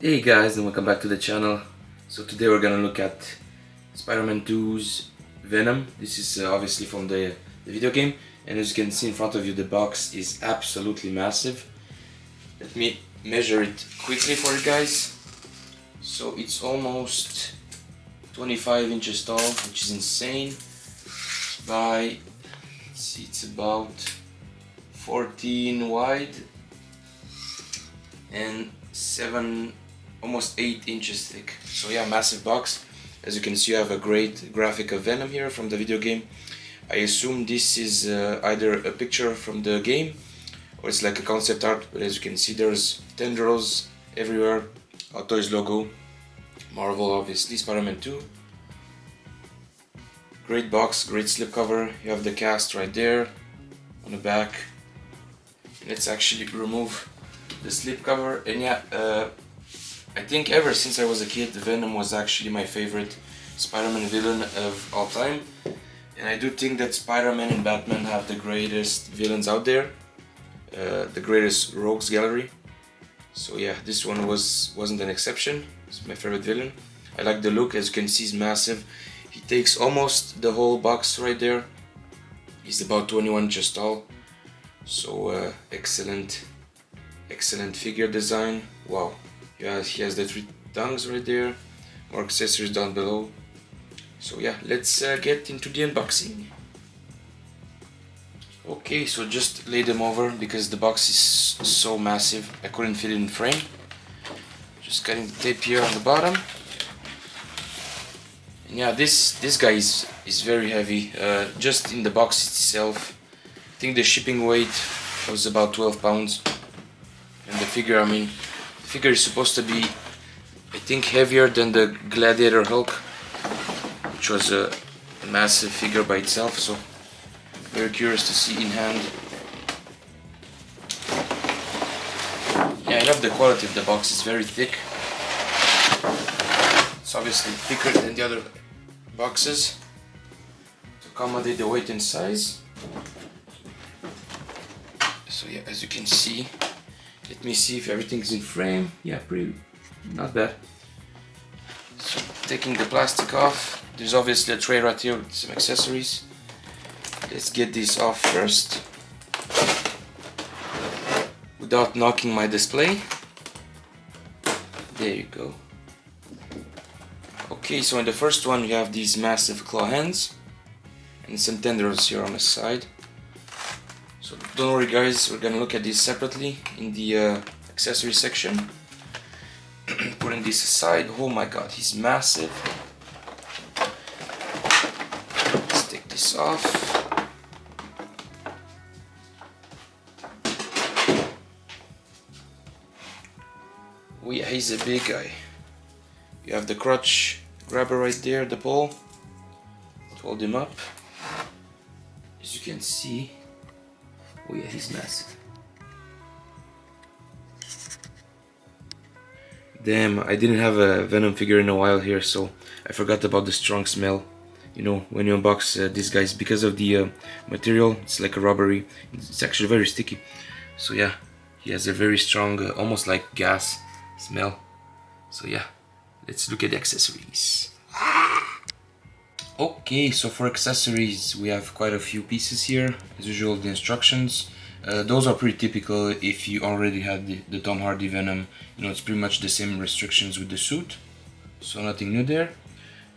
Hey guys, and welcome back to the channel. So today we're gonna look at Spider-Man 2's Venom. This is obviously from the video game, and as you can see in front of you, the box is absolutely massive. Let me measure it quickly for you guys. So it's almost 25 inches tall, which is insane. By, let's see, it's about 14 wide and almost 8 inches thick. So yeah, massive box. As you can see, you have a great graphic of Venom here from the video game. I assume this is either a picture from the game or it's like a concept art, but as you can see, there's tendrils everywhere. Hot Toys logo, Marvel obviously, Spider-Man 2. Great box, great slipcover. You have the cast right there on the back. Let's actually remove the slipcover. And yeah, I think ever since I was a kid, Venom was actually my favorite Spider-Man villain of all time. And I do think that Spider-Man and Batman have the greatest villains out there, the greatest rogues gallery. So yeah, this one wasn't an exception. It's my favorite villain. I like the look. As you can see, he's massive. He takes almost the whole box right there. He's about 21 inches tall. So excellent figure design. Wow. Yeah, he has the 3 tongues right there. More accessories down below. So yeah, let's get into the unboxing. Okay, so just lay them over because the box is so massive. I couldn't fit it in frame. Just cutting the tape here on the bottom. And yeah, this guy is very heavy. Just in the box itself, I think the shipping weight was about 12 pounds. And the figure, the figure is supposed to be, I think, heavier than the Gladiator Hulk, which was a massive figure by itself, so very curious to see in hand. Yeah, I love the quality of the box. It's very thick. It's obviously thicker than the other boxes to accommodate the weight and size. So yeah, as you can see, let me see if everything's in frame. Yeah, not bad. So taking the plastic off, there's obviously a tray right here with some accessories. Let's get this off first without knocking my display. There you go. Okay, so in the first one you have these massive claw hands and some tendrils here on the side. So don't worry guys, we're gonna look at these separately in the accessory section. Putting this aside, oh my god, he's massive. Let's take this off. Oh yeah, he's a big guy. You have the crotch grabber right there, the pole to hold him up. As you can see, oh yeah, he's massive. Damn, I didn't have a Venom figure in a while here, so I forgot about the strong smell. You know, when you unbox these guys, because of the material, it's like a rubbery. It's actually very sticky. So yeah, he has a very strong, almost like gas smell. So yeah, let's look at the accessories. Okay, so for accessories, we have quite a few pieces here. As usual, the instructions. Those are pretty typical if you already had the Tom Hardy Venom. You know, it's pretty much the same restrictions with the suit, so nothing new there.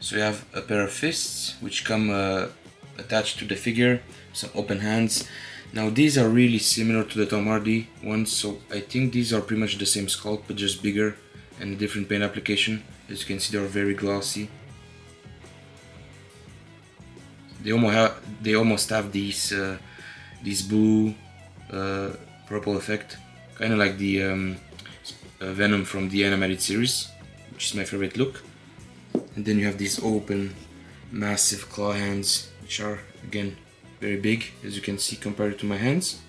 So you have a pair of fists, which come attached to the figure, some open hands. Now these are really similar to the Tom Hardy ones, so I think these are pretty much the same sculpt, but just bigger and a different paint application. As you can see, they are very glossy. They almost have these blue purple effect, kind of like the Venom from the animated series, which is my favorite look. And then you have these open, massive claw hands, which are again very big, as you can see compared to my hands.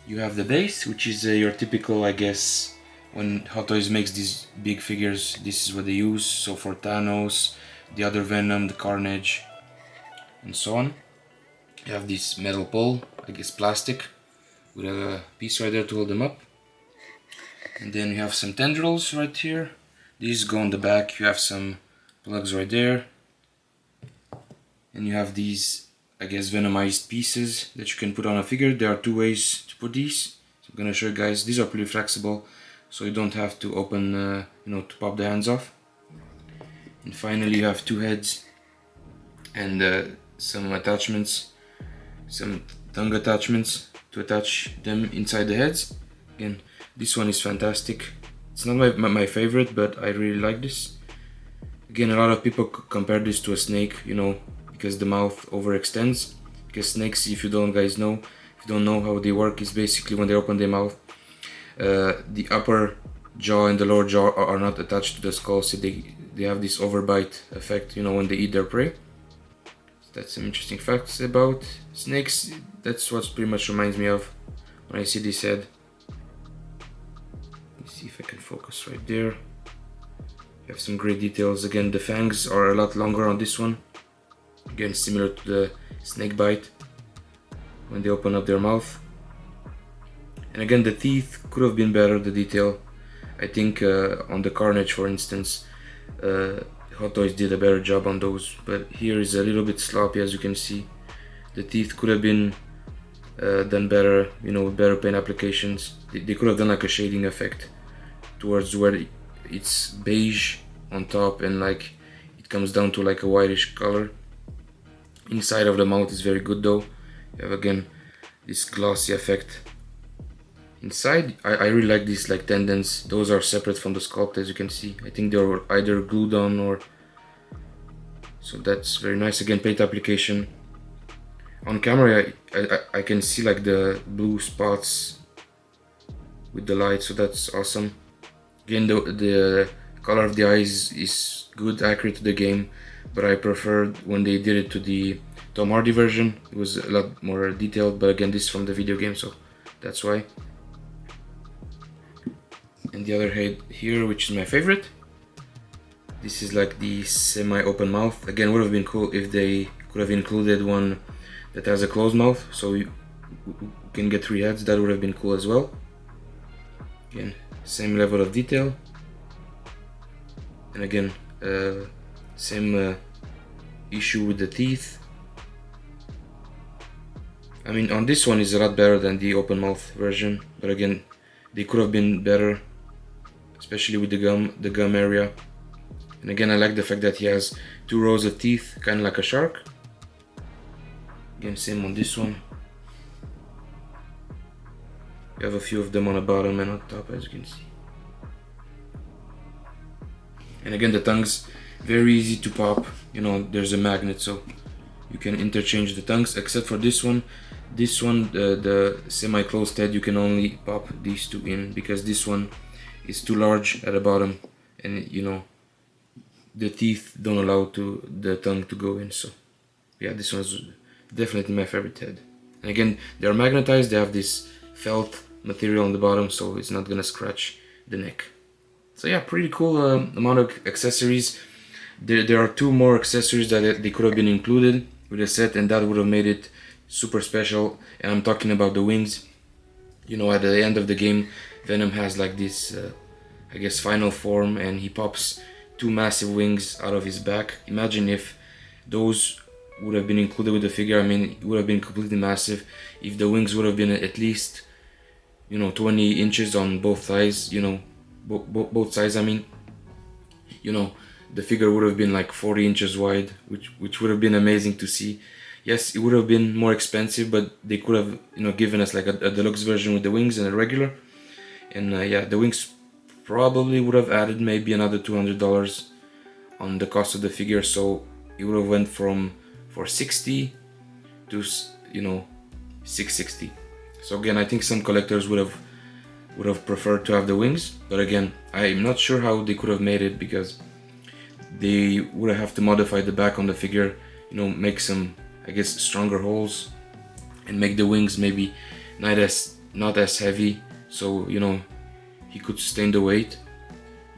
You have the base, which is your typical, I guess, when Hot Toys makes these big figures, this is what they use. So for Thanos, the other Venom, the Carnage, and so on. You have this metal pole, I guess plastic, with a piece right there to hold them up. And then you have some tendrils right here. These go on the back. You have some plugs right there. And you have these, I guess, venomized pieces that you can put on a figure. There are two ways to put these. So I'm gonna show you guys. These are pretty flexible, so you don't have to open, to pop the hands off. And finally, you have two heads and some attachments, some tongue attachments to attach them inside the heads. Again, this one is fantastic. It's not my favorite, but I really like this. Again, a lot of people compare this to a snake, because the mouth overextends. Because snakes, if you don't know how they work, is basically when they open their mouth, the upper jaw and the lower jaw are not attached to the skull, so they have this overbite effect, when they eat their prey. So that's some interesting facts about snakes. That's what pretty much reminds me of when I see this head. Let me see if I can focus right there. You have some great details. Again, the fangs are a lot longer on this one. Again, similar to the snake bite when they open up their mouth. And again, the teeth could have been better, the detail. I think on the Carnage, for instance, Hot Toys did a better job on those, but here is a little bit sloppy, as you can see. The teeth could have been done better, with better paint applications. They could have done like a shading effect towards where it's beige on top and like it comes down to like a whitish color. Inside of the mouth is very good though. You have again this glossy effect. Inside, I really like these like tendons. Those are separate from the sculpt, as you can see. I think they were either glued on or... So that's very nice. Again, paint application. On camera, I can see like the blue spots with the light, so that's awesome. Again, the color of the eyes is good, accurate to the game, but I preferred when they did it to the Tom Hardy version. It was a lot more detailed, but again, this is from the video game, so that's why. And the other head here, which is my favorite. This is like the semi-open mouth. Again, would have been cool if they could have included one that has a closed mouth, so you can get three heads. That would have been cool as well. Again, same level of detail. And again, same issue with the teeth. I mean, on this one is a lot better than the open mouth version, but again, they could have been better, especially with the gum area. And again, I like the fact that he has two rows of teeth, kind of like a shark. Again, same on this one. You have a few of them on the bottom and on top, as you can see. And again, the tongues, very easy to pop. There's a magnet, so you can interchange the tongues, except for this one. This one, the semi-closed head, you can only pop these two in, because this one is too large at the bottom, and the teeth don't allow the tongue to go in. So yeah, this one's definitely my favorite head. And again, they are magnetized. They have this felt material on the bottom, so it's not gonna scratch the neck. So yeah, pretty cool amount of accessories. There are two more accessories that they could have been included with the set, and that would have made it super special. And I'm talking about the wings. At the end of the game, Venom has like this, I guess, final form, and he pops two massive wings out of his back. Imagine if those would have been included with the figure. I mean, it would have been completely massive. If the wings would have been at least, 20 inches on both thighs, both sides, I mean, the figure would have been like 40 inches wide, which would have been amazing to see. Yes, it would have been more expensive, but they could have, given us like a deluxe version with the wings and a regular. And yeah, the wings probably would have added maybe another $200 on the cost of the figure, so it would have went from $460 to $660. So again, I think some collectors would have preferred to have the wings, but again, I'm not sure how they could have made it, because they would have to modify the back on the figure, make some, I guess, stronger holes, and make the wings maybe not as heavy, so he could sustain the weight.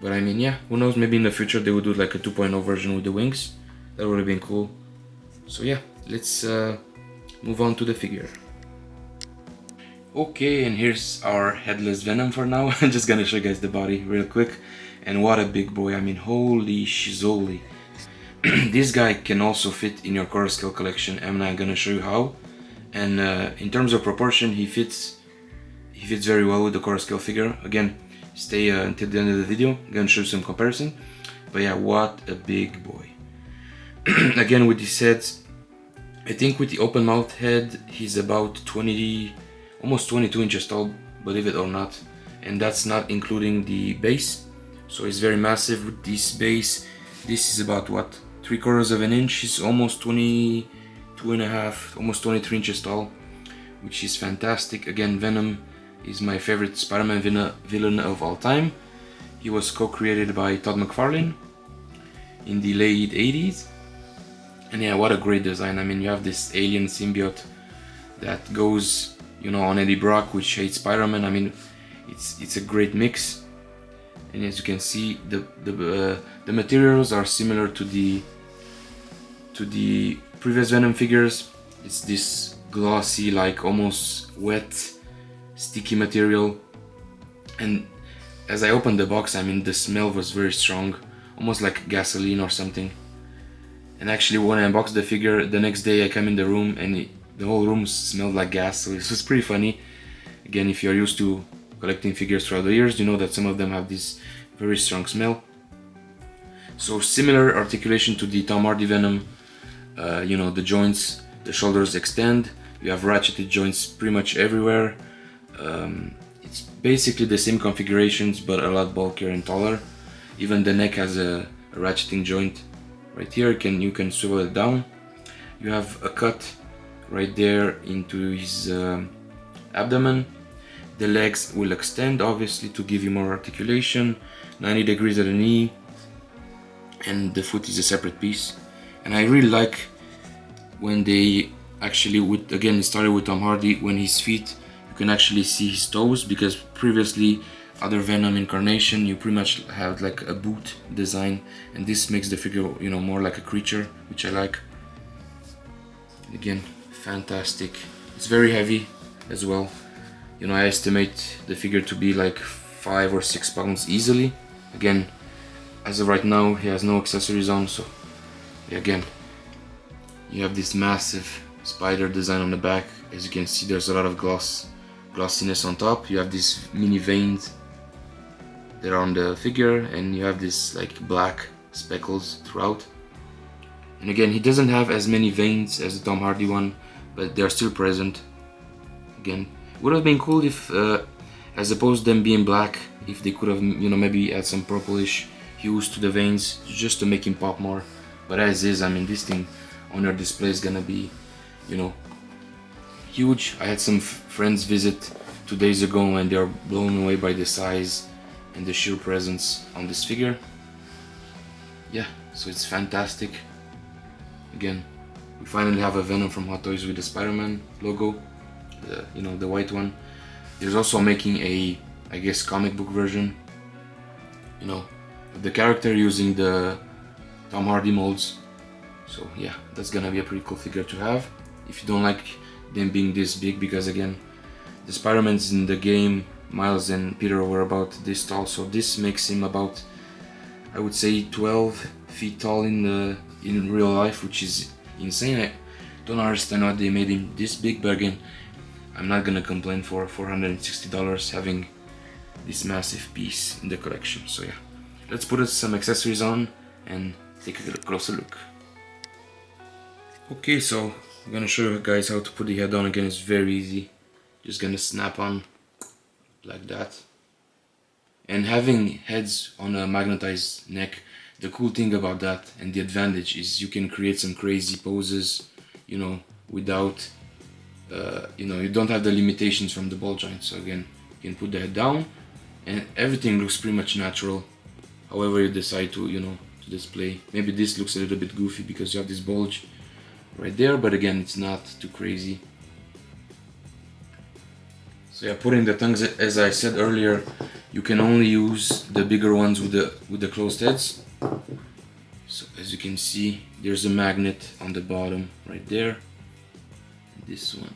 But I mean, yeah, who knows, maybe in the future they would do like a 2.0 version with the wings. That would have been cool. So yeah, let's move on to the figure. Okay, and here's our headless Venom for now. I'm just gonna show you guys the body real quick. And what a big boy, I mean, holy shizoli. This guy can also fit in your core scale collection, and I'm gonna show you how. And in terms of proportion, he fits very well with the core scale figure. Again, stay until the end of the video, I'm gonna show you some comparison. But yeah, what a big boy. Again, with his head, I think with the open mouth head, he's about 20, almost 22 inches tall, believe it or not. And that's not including the base. So he's very massive with this base. This is about what, 3/4 of an inch. He's almost 22 and a half, almost 23 inches tall, which is fantastic. Again, Venom is my favorite Spider-Man villain of all time. He was co-created by Todd McFarlane in the late 80s. And yeah, what a great design. I mean, you have this alien symbiote that goes, you know, on Eddie Brock, which hates Spider-Man. I mean, it's a great mix. And as you can see, the materials are similar to the previous Venom figures. It's this glossy, like almost wet, sticky material. And as I opened the box, I mean, the smell was very strong, almost like gasoline or something. And actually, when I unboxed the figure, the next day I came in the room and the whole room smelled like gas, so this was pretty funny. Again, if you're used to collecting figures throughout the years, you know that some of them have this very strong smell. So similar articulation to the Tom Hardy Venom. You know, the joints, the shoulders extend, you have ratcheted joints pretty much everywhere. It's basically the same configurations, but a lot bulkier and taller. Even the neck has a ratcheting joint right here. You can swivel it down. You have a cut right there into his abdomen. The legs will extend, obviously, to give you more articulation. 90 degrees at the knee, and the foot is a separate piece. And I really like when they actually, again, it started with Tom Hardy, when his feet, you can actually see his toes, because previously other Venom incarnation, you pretty much have like a boot design, and this makes the figure, you know, more like a creature, which I like. Again, fantastic. It's very heavy as well. You know, I estimate the figure to be like 5 or 6 pounds easily. Again, as of right now, he has no accessories on, so again, you have this massive spider design on the back. As you can see, there's a lot of glossiness on top. You have these mini veins that are on the figure, and you have this like black speckles throughout. And again, he doesn't have as many veins as the Tom Hardy one, but they're still present. Again, would have been cool if, as opposed to them being black, if they could have, you know, maybe add some purplish hues to the veins, just to make him pop more. But as is, I mean, this thing on your display is gonna be, you know, huge. I had some friends visit 2 days ago, and they are blown away by the size and the sheer presence on this figure. Yeah, so it's fantastic. Again, we finally have a Venom from Hot Toys with the Spider-Man logo, you know, the white one. There's also making a, I guess, comic book version, you know, of the character using the Tom Hardy molds. So yeah, that's gonna be a pretty cool figure to have, if you don't like them being this big, because again, the Spider-Mans in the game, Miles and Peter, were about this tall, so this makes him about, I would say, 12 feet tall in real life, which is insane. I don't understand why they made him this big, but again, I'm not gonna complain for $460 having this massive piece in the collection. So yeah, let's put some accessories on and take a closer look. Okay, so I'm gonna show you guys how to put the head on. Again, it's very easy. Just gonna snap on like that. And having heads on a magnetized neck, the cool thing about that and the advantage is you can create some crazy poses, you know, without, you know, you don't have the limitations from the ball joint. So again, you can put the head down and everything looks pretty much natural. However you decide to, you know, to display. Maybe this looks a little bit goofy because you have this bulge right there, but again, it's not too crazy. So yeah, putting the tongues, as I said earlier, you can only use the bigger ones with the closed heads. So as you can see, there's a magnet on the bottom right there. This one,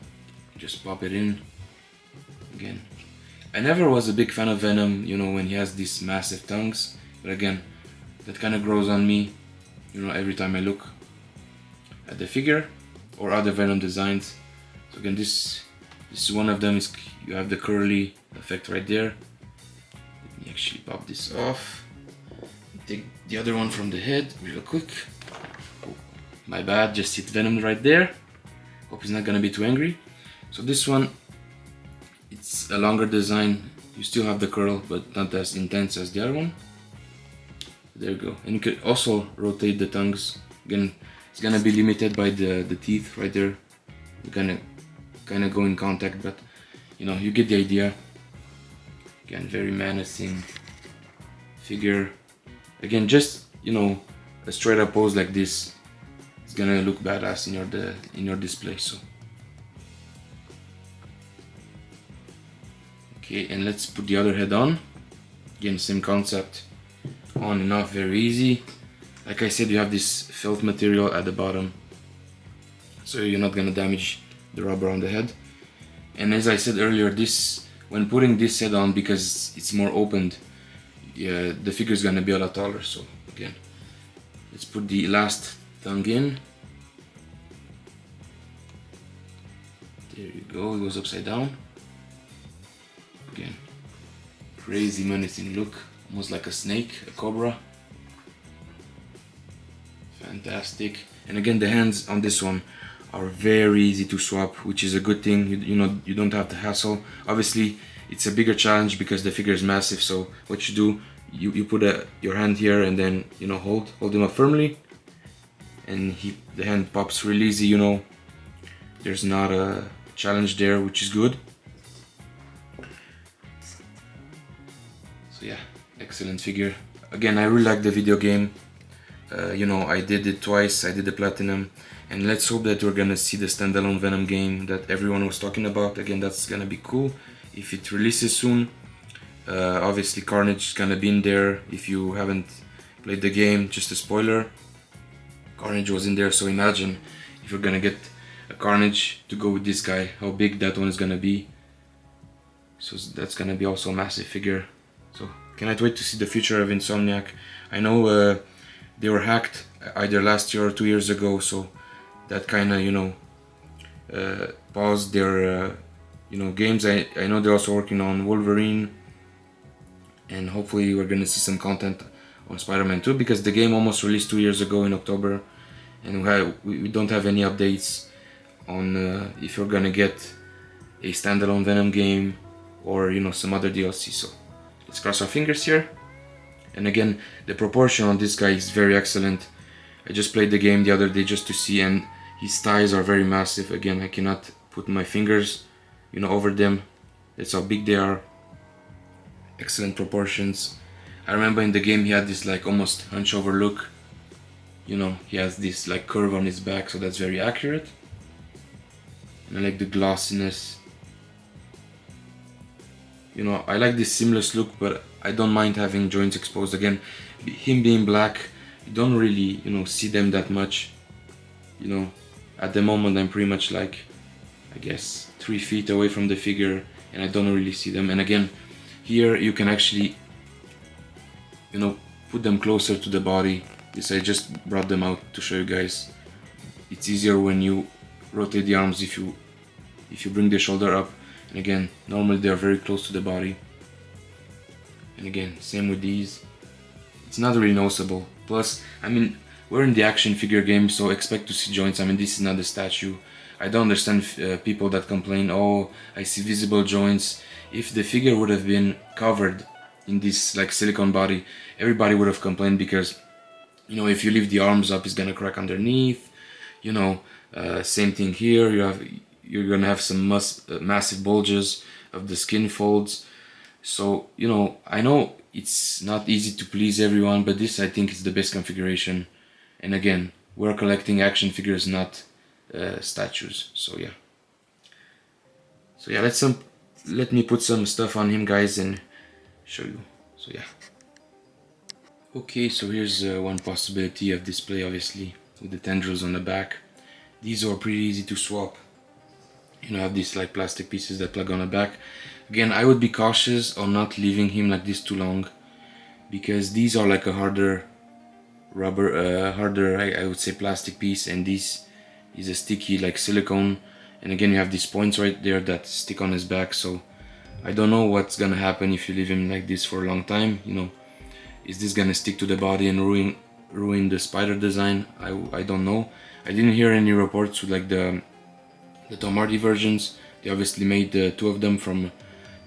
just pop it in. Again, I never was a big fan of Venom, you know, when he has these massive tongues, but again, that kind of grows on me, you know, every time I look at the figure or other Venom designs. So again, this is one of them. Is you have the curly effect right there. Let me actually pop this off. Take the other one from the head real quick. Oh, my bad, just hit Venom right there. Hope he's not gonna be too angry. So this one, it's a longer design. You still have the curl, but not as intense as the other one. There you go. And you could also rotate the tongues. Again, it's gonna be limited by the teeth right there. You're gonna kind of go in contact, but you know, you get the idea. Again, very menacing figure. Again, just, you know, a straight up pose like this, it's gonna look badass in your display. So okay, and let's put the other head on. Again, same concept, on and off, very easy. Like I said, you have this felt material at the bottom, so you're not gonna damage the rubber on the head. And as I said earlier, this, when putting this head on, because it's more opened, yeah, the figure is gonna be a lot taller. So again, let's put the last tongue in. There you go, it goes upside down. Again, crazy menacing look, almost like a snake, a cobra. Fantastic. And again, the hands on this one are very easy to swap, which is a good thing. You know, you don't have to hassle. Obviously, it's a bigger challenge because the figure is massive. So what you do, you put your hand here and then, you know, hold him up firmly, and the hand pops really easy. You know, there's not a challenge there, which is good. So yeah, excellent figure. Again, I really like the video game. You know, I did it twice. I did the platinum, and let's hope that we're gonna see the standalone Venom game that everyone was talking about. Again, that's gonna be cool if it releases soon. Obviously, Carnage is gonna be in there. If you haven't played the game, just a spoiler, Carnage was in there. So imagine if you're gonna get a Carnage to go with this guy, how big that one is gonna be. So that's gonna be also a massive figure. So cannot wait to see the future of Insomniac. I know they were hacked either last year or 2 years ago, so that kind of, you know, paused their you know, games. I know they're also working on Wolverine, and hopefully we're gonna see some content on Spider-Man 2, because the game almost released 2 years ago in October, and we don't have any updates on if you're gonna get a standalone Venom game or, you know, some other DLC. So let's cross our fingers here. And again, the proportion on this guy is very excellent. I just played the game the other day just to see, and his thighs are very massive. Again, I cannot put my fingers, you know, over them. That's how big they are. Excellent proportions. I remember in the game he had this like almost hunch over look. You know, he has this like curve on his back, so that's very accurate. And I like the glossiness. You know, I like this seamless look, but I don't mind having joints exposed. Again, him being black, you don't really, you know, see them that much. You know, at the moment I'm pretty much like, I guess, 3 feet away from the figure, and I don't really see them. And again, here you can actually, you know, put them closer to the body. This, I just brought them out to show you guys. It's easier when you rotate the arms if you bring the shoulder up. And again, normally they are very close to the body. And again, same with these. It's not really noticeable. Plus, I mean, we're in the action figure game, so expect to see joints. I mean, this is not a statue. I don't understand people that complain, oh, I see visible joints. If the figure would have been covered in this like silicone body, everybody would have complained, because, you know, if you leave the arms up, it's gonna crack underneath. You know, same thing here. You're gonna have some massive bulges of the skin folds. So, you know, I know it's not easy to please everyone, but this, I think, is the best configuration. And again, we're collecting action figures, not statues. So yeah. So yeah, let me put some stuff on him, guys, and show you. So yeah. Okay, so here's one possibility of display, obviously, with the tendrils on the back. These are pretty easy to swap. You know, I have these like plastic pieces that plug on the back. Again, I would be cautious on not leaving him like this too long, because these are like a harder rubber, I would say plastic piece, and this is a sticky like silicone. And again, you have these points right there that stick on his back, so I don't know what's gonna happen if you leave him like this for a long time. You know, is this gonna stick to the body and ruin the spider design? I don't know. I didn't hear any reports with like the Tom Hardy versions. They obviously made the two of them from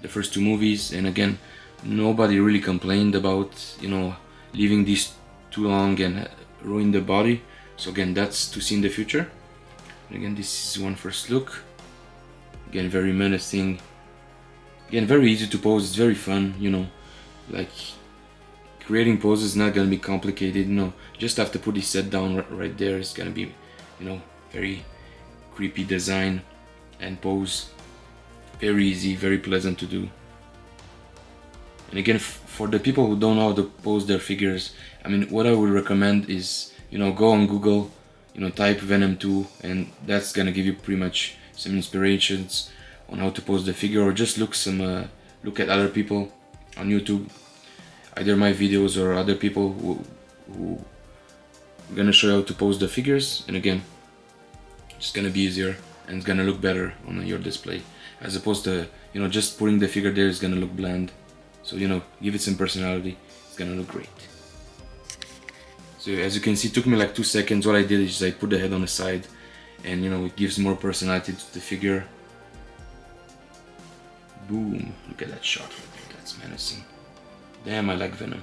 the first two movies, and again, nobody really complained about, you know, leaving these too long and ruin the body. So again, that's to see in the future. And again, this is one first look. Again, very menacing. Again, very easy to pose. It's very fun, you know, like creating poses is not gonna be complicated, you know, just have to put his set down right there. It's gonna be, you know, very creepy design and pose. Very easy, very pleasant to do. And again, for the people who don't know how to pose their figures, I mean, what I would recommend is, you know, go on Google, you know, type Venom 2, and that's gonna give you pretty much some inspirations on how to pose the figure, or just look at other people on YouTube, either my videos or other people who are gonna show you how to pose the figures. And again, it's gonna be easier and it's gonna look better on your display, as opposed to, you know, just putting the figure there is gonna look bland. So, you know, give it some personality, it's gonna look great. So as you can see, it took me like 2 seconds. What I did is I put the head on the side, and you know, it gives more personality to the figure. Boom, look at that shot right there, that's menacing. Damn, I like Venom.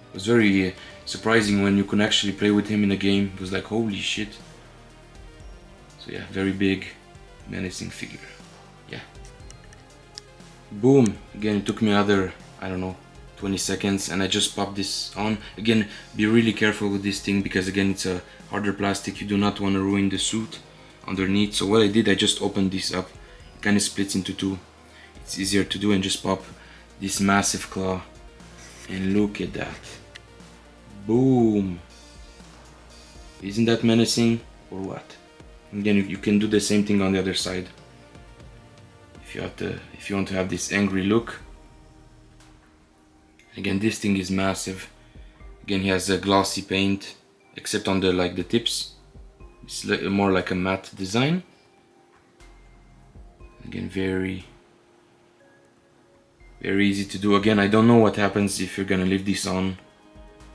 It was very surprising when you can actually play with him in a game. It was like, holy shit. So yeah, very big, menacing figure. Yeah. Boom, again, it took me another, I don't know, 20 seconds, and I just popped this on. Again, be really careful with this thing, because again, it's a harder plastic. You do not want to ruin the suit underneath. So what I did, I just opened this up. It kind of splits into two. It's easier to do, and just pop this massive claw, and look at that. Boom. Isn't that menacing or what? Again, you can do the same thing on the other side. If you want to have this angry look. Again, this thing is massive. Again, he has a glossy paint, except on the tips. It's more like a matte design. Again, very easy to do. Again, I don't know what happens if you're gonna leave this on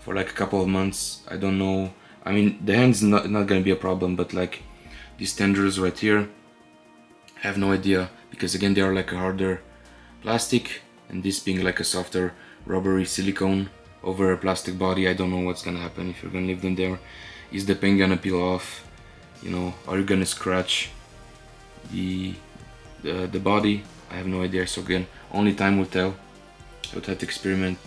for like a couple of months. I don't know. I mean, the hand's not gonna be a problem, but like these tendrils right here, I have no idea, because again, they are like a harder plastic, and this being like a softer rubbery silicone over a plastic body. I don't know what's gonna happen if you're gonna leave them there. Is the paint gonna peel off? You know, are you gonna scratch the body? I have no idea. So again, only time will tell. I would have to experiment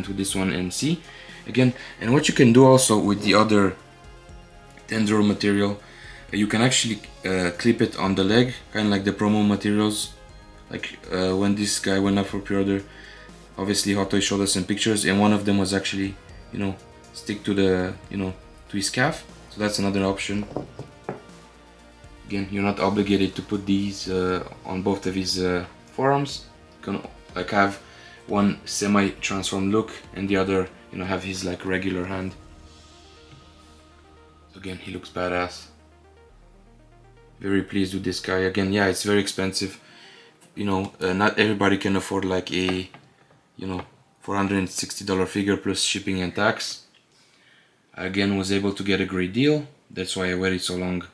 with this one and see. Again, and what you can do also with the other tendril material, you can actually clip it on the leg, kind of like the promo materials. Like when this guy went up for pre-order, obviously Hot Toys showed us some pictures, and one of them was actually, you know, stick to the, you know, to his calf. So that's another option. Again, you're not obligated to put these on both of his forearms. You can like have one semi-transformed look, and the other, you know, have his like regular hand. So again, he looks badass. Very pleased with this guy. Again, yeah, it's very expensive. You know, not everybody can afford like a, you know, $460 figure plus shipping and tax. I again was able to get a great deal. That's why I waited so long.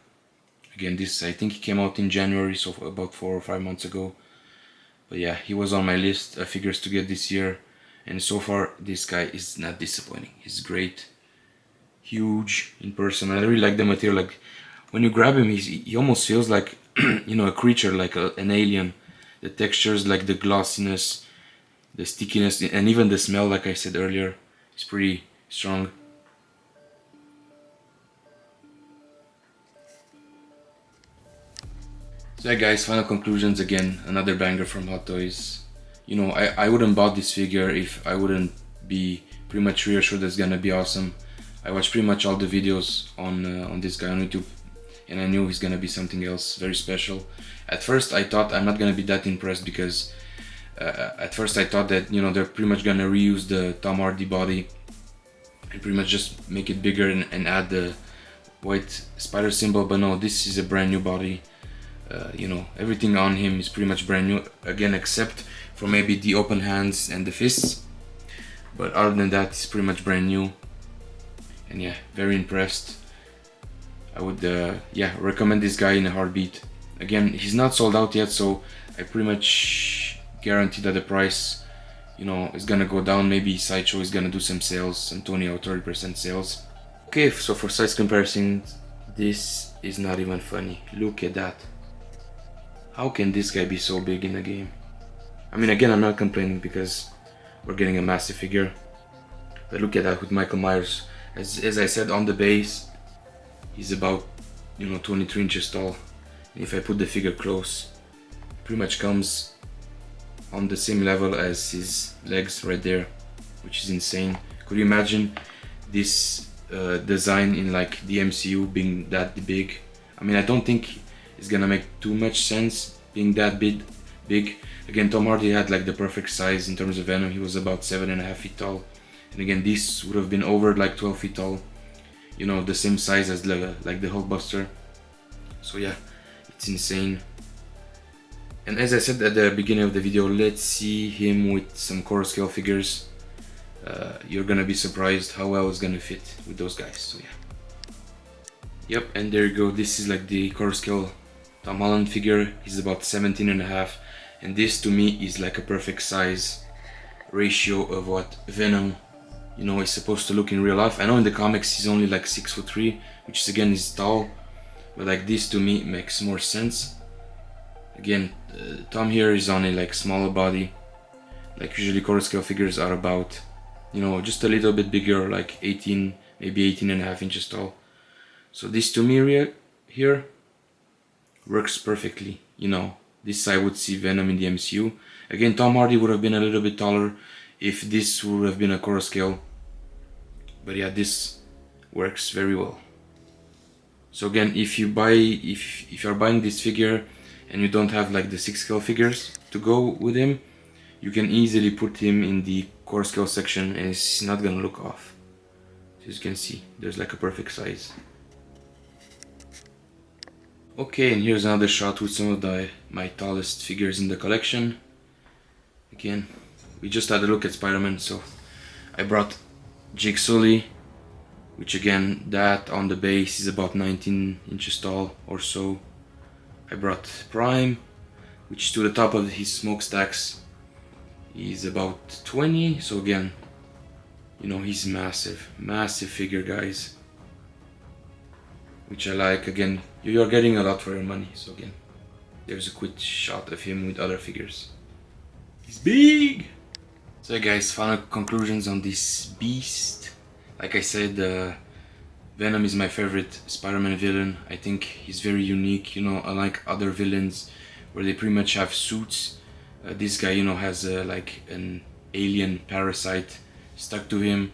Again, this, I think he came out in January, so about 4 or 5 months ago. But yeah, he was on my list of figures to get this year, and so far this guy is not disappointing. He's great, huge in person. I really like the material. Like when you grab him, he almost feels like you know, a creature, like an alien. The textures, like the glossiness, the stickiness, and even the smell, like I said earlier, is pretty strong. So yeah guys, final conclusions. Again, another banger from Hot Toys. You know, I wouldn't bought this figure if I wouldn't be pretty much reassured that it's gonna be awesome. I watched pretty much all the videos on this guy on YouTube, and I knew he's gonna be something else very special. At first I thought I'm not gonna be that impressed because at first I thought that, you know, they're pretty much gonna reuse the Tom Hardy body and pretty much just make it bigger and add the white spider symbol, but no, this is a brand new body. You know, everything on him is pretty much brand new, again, except for maybe the open hands and the fists, but other than that, it's pretty much brand new. And yeah, very impressed. I would yeah, recommend this guy in a heartbeat. Again, he's not sold out yet, so I pretty much guarantee that the price, you know, is gonna go down. Maybe Sideshow is gonna do some sales, some 20 or 30% sales. Okay, so for size comparison, this is not even funny. Look at that. How can this guy be so big in the game? I mean, again, I'm not complaining because we're getting a massive figure. But look at that with Michael Myers. As I said, on the base, he's about, you know, 23 inches tall. And if I put the figure close, it pretty much comes on the same level as his legs right there, which is insane. Could you imagine this design in like the MCU being that big? I mean, I don't think it's gonna make too much sense being that big. Again, Tom Hardy had like the perfect size in terms of Venom. He was about 7.5 feet tall, and again, this would have been over like 12 feet tall. You know, the same size as like the Hulkbuster. So yeah, it's insane. And as I said at the beginning of the video, let's see him with some core scale figures. You're gonna be surprised how well it's gonna fit with those guys. So yeah. Yep, and there you go. This is like the core scale Tom Holland figure. He's about 17.5, and this to me is like a perfect size ratio of what Venom, you know, is supposed to look in real life. I know in the comics he's only like 6'3", which is, again, is tall, but like this to me makes more sense. Again, Tom here is on a like smaller body. Like usually core scale figures are about, you know, just a little bit bigger, like 18, maybe 18.5 inches tall. So this to me here works perfectly. You know, this I would see Venom in the MCU. Again, Tom Hardy would have been a little bit taller if this would have been a core scale. But yeah, this works very well. So again, if you're buying this figure and you don't have like the 6 scale figures to go with him, you can easily put him in the core scale section and it's not gonna look off. So as you can see, there's like a perfect size. Okay, and here's another shot with some of my tallest figures in the collection. Again, we just had a look at Spider-Man, so I brought Jake Sully, which again, that on the base is about 19 inches tall or so. I brought Prime, which to the top of his smokestacks is about 20, so again, you know, he's massive figure, guys, which I like. Again, you're getting a lot for your money. So again, there's a quick shot of him with other figures. He's big! So guys, final conclusions on this beast. Like I said, Venom is my favorite Spider-Man villain. I think he's very unique, you know, unlike other villains where they pretty much have suits. This guy, you know, has like an alien parasite stuck to him.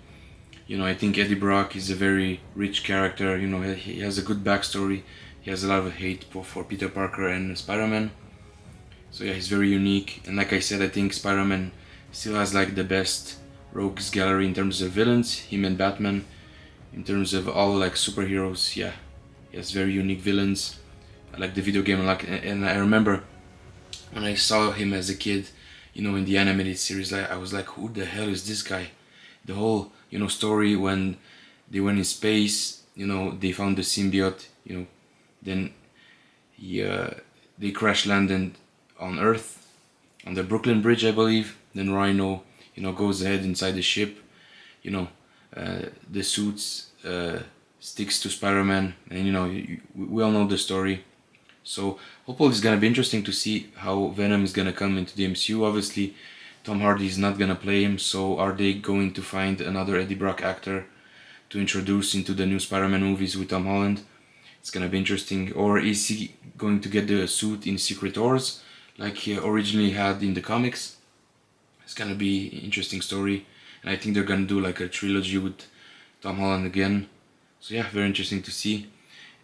You know, I think Eddie Brock is a very rich character. You know, he has a good backstory. He has a lot of hate for Peter Parker and Spider-Man. So yeah, he's very unique. And like I said, I think Spider-Man still has like the best rogues gallery in terms of villains. Him and Batman. In terms of all like superheroes, yeah, he has very unique villains. I like the video game a lot, and I remember when I saw him as a kid, you know, in the animated series, like, I was like, who the hell is this guy? The whole, you know, story when they went in space, you know, they found the symbiote, you know, then they crash landed on Earth, on the Brooklyn Bridge, I believe. Then Rhino, you know, goes ahead inside the ship, you know, the suits sticks to Spider-Man, and you know, we all know the story. So hopefully it's gonna be interesting to see how Venom is gonna come into the MCU. Obviously, Tom Hardy is not gonna play him, so are they going to find another Eddie Brock actor to introduce into the new Spider-Man movies with Tom Holland? It's gonna be interesting. Or is he going to get the suit in Secret Wars like he originally had in the comics? It's gonna be an interesting story, and I think they're gonna do like a trilogy with Tom Holland again. So yeah, very interesting to see.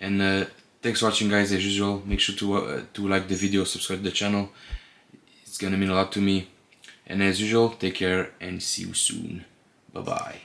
And Thanks for watching, guys. As usual, make sure to like the video, subscribe to the channel. It's gonna mean a lot to me. And as usual, take care and see you soon. Bye bye.